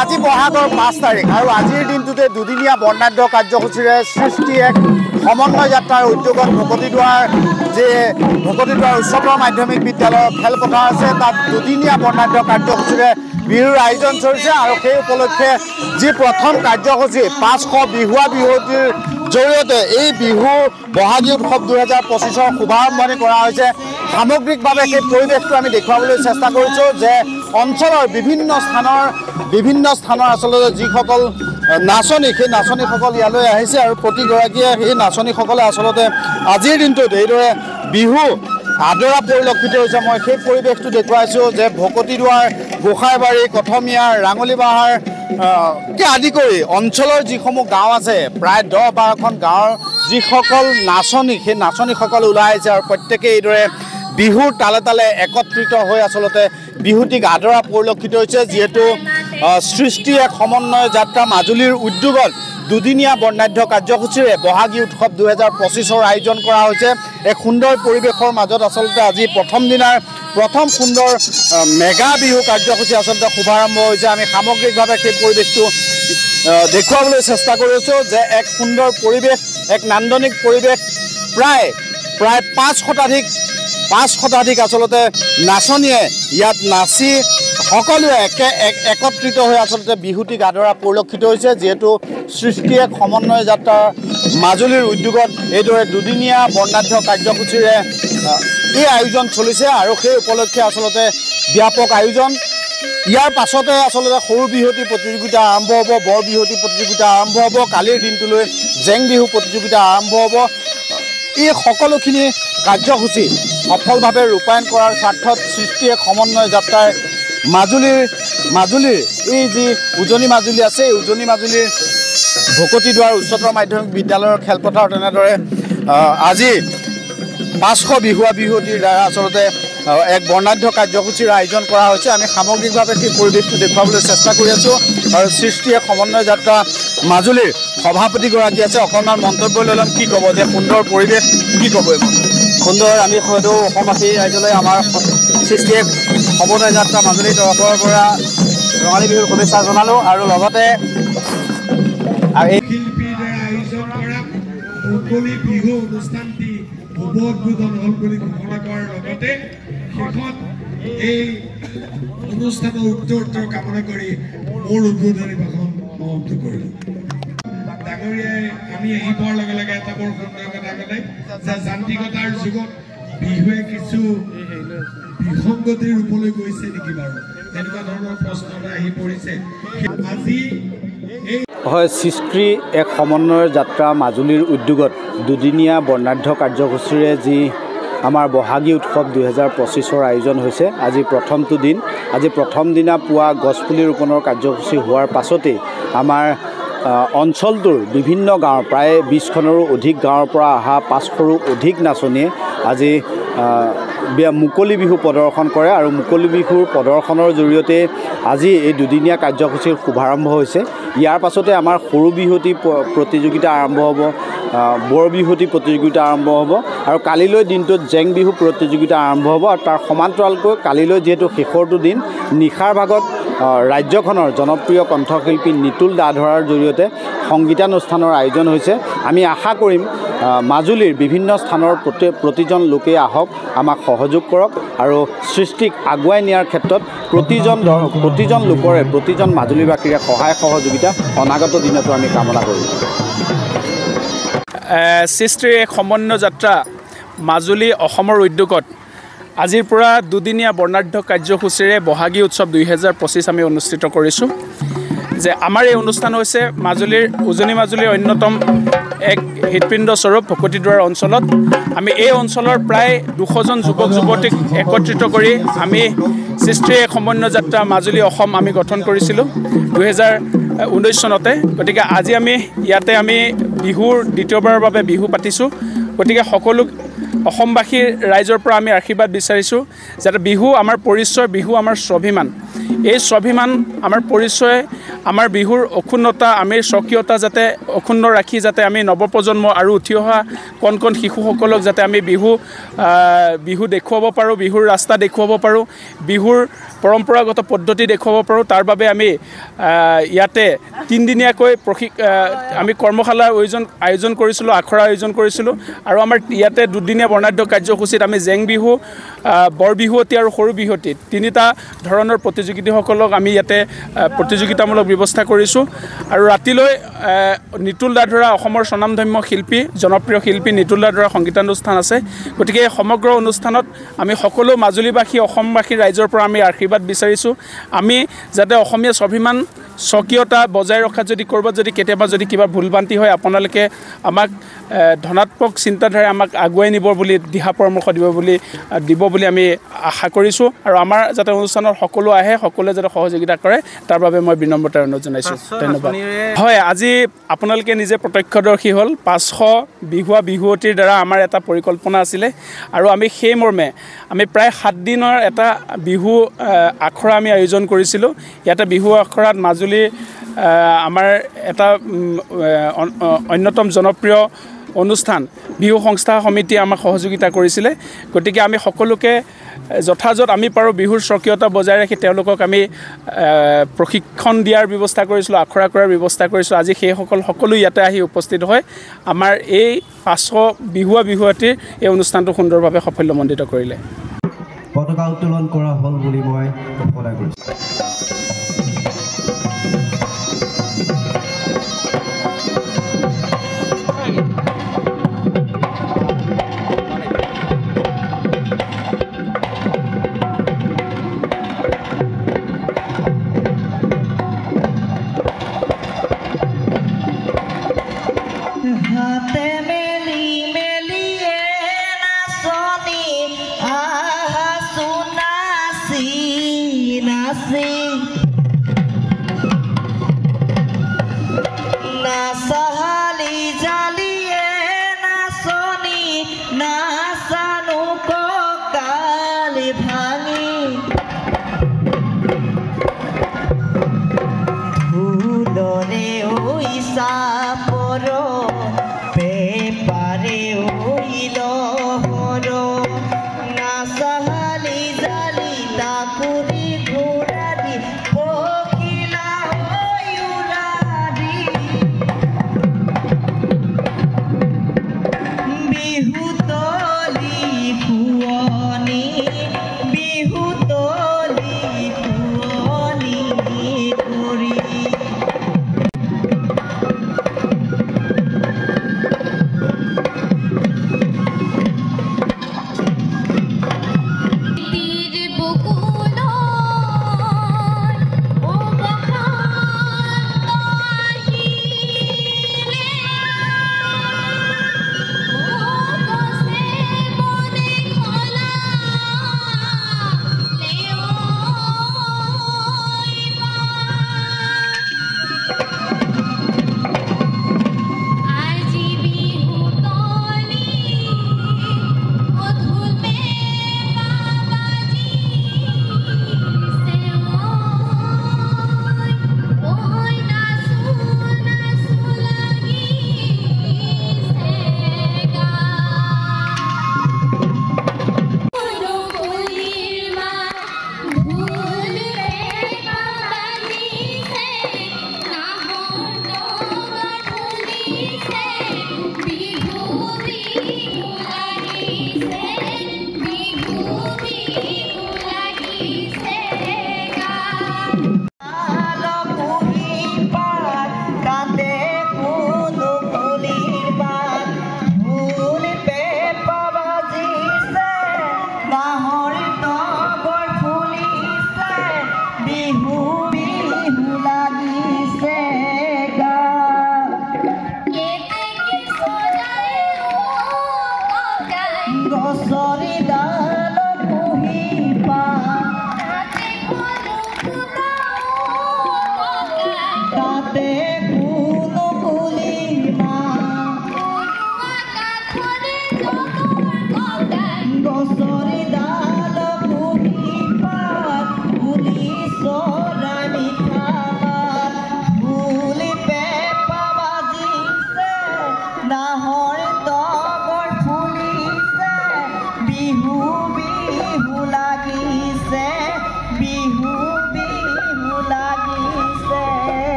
আজি বহাগৰ 5 তাৰিখ আৰু আজিৰ দিনটোতে দুদিনীয়া বৰ্ণাঢ্য কাৰ্যসূচীৰে সৃষ্টি এক সমন্বয় যাত্ৰাৰ উদ্যোগত ভকতিদ্বাৰ উচ্চতৰ মাধ্যমিক বিদ্যালয়ৰ খেলপথাৰ আছে তাত দুদিনীয়া বৰ্ণাঢ্য কাৰ্যসূচীৰে বিহুৰ আয়োজন চলিছে আৰু সেই উপলক্ষে যি প্ৰথম কাৰ্যসূচী 500 বিহুৱা বিহুতিৰ জৰিয়তে এই বিহু বহাগী উৎসৱ 2025ৰ শুভাৰম্ভণি কৰা হৈছে সামগ্ৰিকভাৱে সেই পৰিৱেশটো আমি দেখুৱাবলৈ চেষ্টা কৰিছোঁ যে অঞ্চলৰ বিভিন্ন স্থানৰ আচলতে যিসকল নাচনী সেই নাচনীসকল ইয়ালৈ আহিছে আৰু প্ৰতিগৰাকীয়ে সেই নাচনীসকলে আচলতে আজিৰ দিনটোত এইদৰে বিহু আদৰা পৰিলক্ষিত হৈছে মই সেই পৰিৱেশটো দেখুৱাইছোঁ যে ভকতিদ্বাৰ গোসাইবাৰী কথমিয়াৰ ৰাঙলী বাহাৰ আদি কৰি অঞ্চলৰ যিসমূহ গাঁও আছে প্ৰায় 10-12খন গাঁৱৰ যিসকল নাচনী সেই নাচনীসকল ওলাই আহিছে আৰু প্ৰত্যেকেই এইদৰে বিহুৰ তালে তালে একত্ৰিত হৈ আচলতে বিহুটিক আদৰা পৰিলক্ষিত হৈছে যিহেতু সৃষ্টি এক সমন্বয় যাত্ৰা মাজুলীৰ উদ্যোগত দুদিনীয়া বৰ্ণাঢ্য কাৰ্যসূচীৰে বহাগী উৎসৱ 2025ৰ আয়োজন কৰা হৈছে এক সুন্দৰ পৰিৱেশৰ মাজত আচলতে আজি প্ৰথম সুন্দৰ মেগা বিহু কাৰ্যসূচী আচলতে শুভাৰম্ভ হৈছে আমি সামগ্ৰিকভাৱে সেই পৰিৱেশটো দেখুৱাবলৈ চেষ্টা কৰিছোঁ যে এক সুন্দৰ পৰিৱেশ এক নান্দনিক পৰিৱেশ প্ৰায় 5 শতাধিক আচলতে নাচনীয়ে ইয়াত নাচি সকলোৱে একত্ৰিত হৈ আচলতে বিহুটিক আদৰা পৰিলক্ষিত হৈছে যিহেতু সৃষ্টি এক সমন্বয় যাত্ৰা মাজুলীৰ উদ্যোগত এইদৰে দুদিনীয়া বৰ্ণাঢ্য কাৰ্যসূচীৰে এই আয়োজন চলিছে আৰু সেই উপলক্ষে আচলতে ব্যাপক আয়োজন ইয়াৰ পাছতে আচলতে সৰু বিহুতি প্ৰতিযোগিতা আৰম্ভ হ'ব বৰ বিহুতি প্ৰতিযোগিতা আৰম্ভ হ'ব কালিৰ দিনটোলৈ জেং বিহু প্ৰতিযোগিতা আৰম্ভ হ'ব এই সকলোখিনি কাৰ্যসূচী সফলভাৱে ৰূপায়ণ কৰাৰ স্বাৰ্থত সৃষ্টি এক সমন্বয় যাত্ৰাৰ মাজুলীৰ এই যি উজনি মাজুলী আছে এই উজনি মাজুলীৰ ভকতিদ্বাৰ উচ্চতৰ মাধ্যমিক বিদ্যালয়ৰ খেলপথাৰ তেনেদৰে আজি 500 বিহুৱা বিহুতিৰ দ্বাৰা আচলতে এক বৰ্ণাঢ্য কাৰ্যসূচীৰ আয়োজন কৰা হৈছে আমি সামগ্ৰিকভাৱে সেই পৰিৱেশটো দেখুৱাবলৈ চেষ্টা কৰি আছোঁ আৰু সৃষ্টি এক সমন্বয় যাত্ৰা মাজুলীৰ সভাপতিগৰাকী আছে অকণমান মন্তব্য লৈ ল'ম কি ক'ব যে সুন্দৰ পৰিৱেশ কি ক'ব সুন্দৰ আমি হয়তো অসমবাসী ৰাইজলৈ আমাৰ সৃষ্টি এক সমন্বয় যাত্ৰা মাজুলীৰ তৰফৰ পৰা ৰঙালী বিহুৰ শুভেচ্ছা জনালোঁ আৰু লগতে শিল্পীৰ দ্বাৰা আয়োজন কৰা মুকলি বিহু অনুষ্ঠানটি শুভ উদ্বোধন হ'ল বুলি ঘোষণা কৰাৰ লগতে শেষত এই অনুষ্ঠানৰ উত্তৰ কামনা কৰি মোৰ উদ্বোধনী ভাষণ সমাপ্ত কৰিলোঁ ডাঙৰীয়াই আমি আহি পোৱাৰ লগে লগে এটা বৰ সুন্দৰ কথা ক'লে যে যান্ত্ৰিকতাৰ যুগত বিহুৱে কিছু বিসংগতিৰ ৰূপলৈ গৈছে নেকি বাৰু তেনেকুৱা ধৰণৰ প্ৰশ্ন আহি পৰিছে আজি হয় সৃষ্টি এক সমন্বয়ৰ যাত্ৰা মাজুলীৰ উদ্যোগত দুদিনীয়া বৰ্ণাঢ্য কাৰ্যসূচীৰে যি আমাৰ বহাগী উৎসৱ 2025ৰ আয়োজন হৈছে আজি প্ৰথমটো দিন আজি প্ৰথম দিনা পুৱা গছপুলি ৰোপণৰ কাৰ্যসূচী হোৱাৰ পাছতেই আমাৰ অঞ্চলটোৰ বিভিন্ন গাঁৱৰ প্ৰায় 20খনৰো অধিক গাঁৱৰ পৰা অহা 500ৰো অধিক নাচনীয়ে আজি মুকলি বিহু প্ৰদৰ্শন কৰে আৰু মুকলি বিহুৰ প্ৰদৰ্শনৰ জৰিয়তে আজি এই দুদিনীয়া কাৰ্যসূচীৰ শুভাৰম্ভ হৈছে ইয়াৰ পাছতে আমাৰ সৰু বিহুতি প্ৰতিযোগিতা আৰম্ভ হ'ব বৰ বিহুতি প্ৰতিযোগিতা আৰম্ভ হ'ব আৰু কালিলৈ দিনটোত জেং বিহু প্ৰতিযোগিতা আৰম্ভ হ'ব আৰু তাৰ সমান্তৰালকৈ কালিলৈ যিহেতু শেষৰটো দিন নিশাৰ ভাগত ৰাজ্যখনৰ জনপ্ৰিয় কণ্ঠশিল্পী নিতুল দাধৰাৰ জৰিয়তে সংগীতানুষ্ঠানৰ আয়োজন হৈছে আমি আশা কৰিম মাজুলীৰ বিভিন্ন স্থানৰ প্ৰতিজন লোকে আহক আমাক সহযোগ কৰক আৰু সৃষ্টিক আগুৱাই নিয়াৰ ক্ষেত্ৰত প্ৰতিজন লোকৰে প্ৰতিজন মাজুলীবাসীৰে সহায় সহযোগিতা অনাগত দিনতো আমি কামনা কৰিম সৃষ্টিৰ এক সমন্বয় যাত্ৰা মাজুলী অসমৰ উদ্যোগত আজিৰ পৰা দুদিনীয়া বৰ্ণাঢ্য কাৰ্যসূচীৰে বহাগী উৎসৱ 2025 আমি অনুষ্ঠিত কৰিছোঁ যে আমাৰ এই অনুষ্ঠান হৈছে মাজুলীৰ উজনি মাজুলীৰ অন্যতম এক হৃদপিণ্ড স্বৰূপ ভকতিদ্বাৰ অঞ্চলত আমি এই অঞ্চলৰ প্ৰায় 200জন যুৱক যুৱতীক একত্ৰিত কৰি আমি সৃষ্টিৰ এক সমন্বয় যাত্ৰা মাজুলী অসম আমি গঠন কৰিছিলোঁ 2019 চনতে গতিকে আজি আমি ইয়াতে আমি বিহুৰ দ্বিতীয়বাৰৰ বাবে বিহু পাতিছোঁ গতিকে সকলো অসমবাসীৰ ৰাইজৰ পৰা আমি আশীৰ্বাদ বিচাৰিছোঁ যাতে বিহু আমাৰ পৰিচয় বিহু আমাৰ স্বাভিমান এই স্বাভিমান আমাৰ পৰিচয় আমাৰ বিহুৰ অক্ষুণ্ণতা আমি স্বকীয়তা যাতে অক্ষুণ্ণ ৰাখি যাতে আমি নৱপ্ৰজন্ম আৰু উঠি অহা কণ শিশুসকলক যাতে আমি বিহু দেখুৱাব পাৰোঁ বিহুৰ ৰাস্তা দেখুৱাব পাৰোঁ বিহুৰ পৰম্পৰাগত পদ্ধতি দেখুৱাব পাৰোঁ তাৰ বাবে আমি ইয়াতে 3 দিনীয়াকৈ আমি কৰ্মশালাৰ আয়োজন কৰিছিলোঁ আখৰা আয়োজন কৰিছিলোঁ আৰু আমাৰ ইয়াতে 2 দিনীয়া বৰ্ণাঢ্য কাৰ্যসূচীত আমি জেং বিহু বৰ বিহুৱতী আৰু সৰু বিহুৱতী 3টা ধৰণৰ প্ৰতিযোগিতাসকলক আমি ইয়াতে প্ৰতিযোগিতামূলক ব্যৱস্থা কৰিছোঁ আৰু ৰাতিলৈ নিতুল দাধৰা অসমৰ স্বনামধন্য শিল্পী জনপ্ৰিয় শিল্পী নিতুল দাধৰা সংগীতানুষ্ঠান আছে গতিকে সমগ্ৰ অনুষ্ঠানত আমি সকলো মাজুলীবাসী অসমবাসী ৰাইজৰ পৰা আমি আশীৰ্বাদ বিচাৰিছোঁ আমি যাতে অসমীয়া স্বাভিমান স্বকীয়তা বজাই ৰখাত যদি ক'ৰবাত যদি কেতিয়াবা যদি কিবা ভুলভ্ৰান্তি হয় আপোনালোকে আমাক ধনাত্মক চিন্তাধাৰাই আমাক আগুৱাই নিব বুলি দিহা পৰামৰ্শ দিব বুলি আমি আশা কৰিছোঁ আৰু আমাৰ যাতে অনুষ্ঠানত সকলো আহে সকলোৱে যাতে সহযোগিতা কৰে তাৰ বাবে মই বিনম্ৰতাৰে অনুৰোধ জনাইছোঁ ধন্যবাদ হয় আজি আপোনালোকে নিজে প্ৰত্যক্ষদৰ্শী হ'ল 500 বিহুৱা বিহুৱতীৰ দ্বাৰা আমাৰ এটা পৰিকল্পনা আছিলে আৰু আমি সেই মৰ্মে আমি প্ৰায় 7 দিনৰ এটা বিহু আখৰা আমি আয়োজন কৰিছিলোঁ ইয়াতে বিহু আখৰাত মাজুলী আমাৰ এটা অন্যতম জনপ্ৰিয় অনুষ্ঠান বিহু সংস্থা সমিতি আমাক সহযোগিতা কৰিছিলে গতিকে আমি সকলোকে যথাযথ আমি পাৰোঁ বিহুৰ স্বকীয়তা বজাই ৰাখি তেওঁলোকক আমি প্ৰশিক্ষণ দিয়াৰ ব্যৱস্থা কৰিছিলোঁ আখৰা কৰাৰ ব্যৱস্থা কৰিছোঁ আজি সেইসকল সকলো ইয়াতে আহি উপস্থিত হয় আমাৰ এই 500 বিহুৱা বিহুৱতীৰ এই অনুষ্ঠানটো সুন্দৰভাৱে সাফল্যমণ্ডিত কৰিলে পতাকা উত্তোলন কৰা হ'ল বুলি মই ঘোষণা কৰিছোঁ Nasi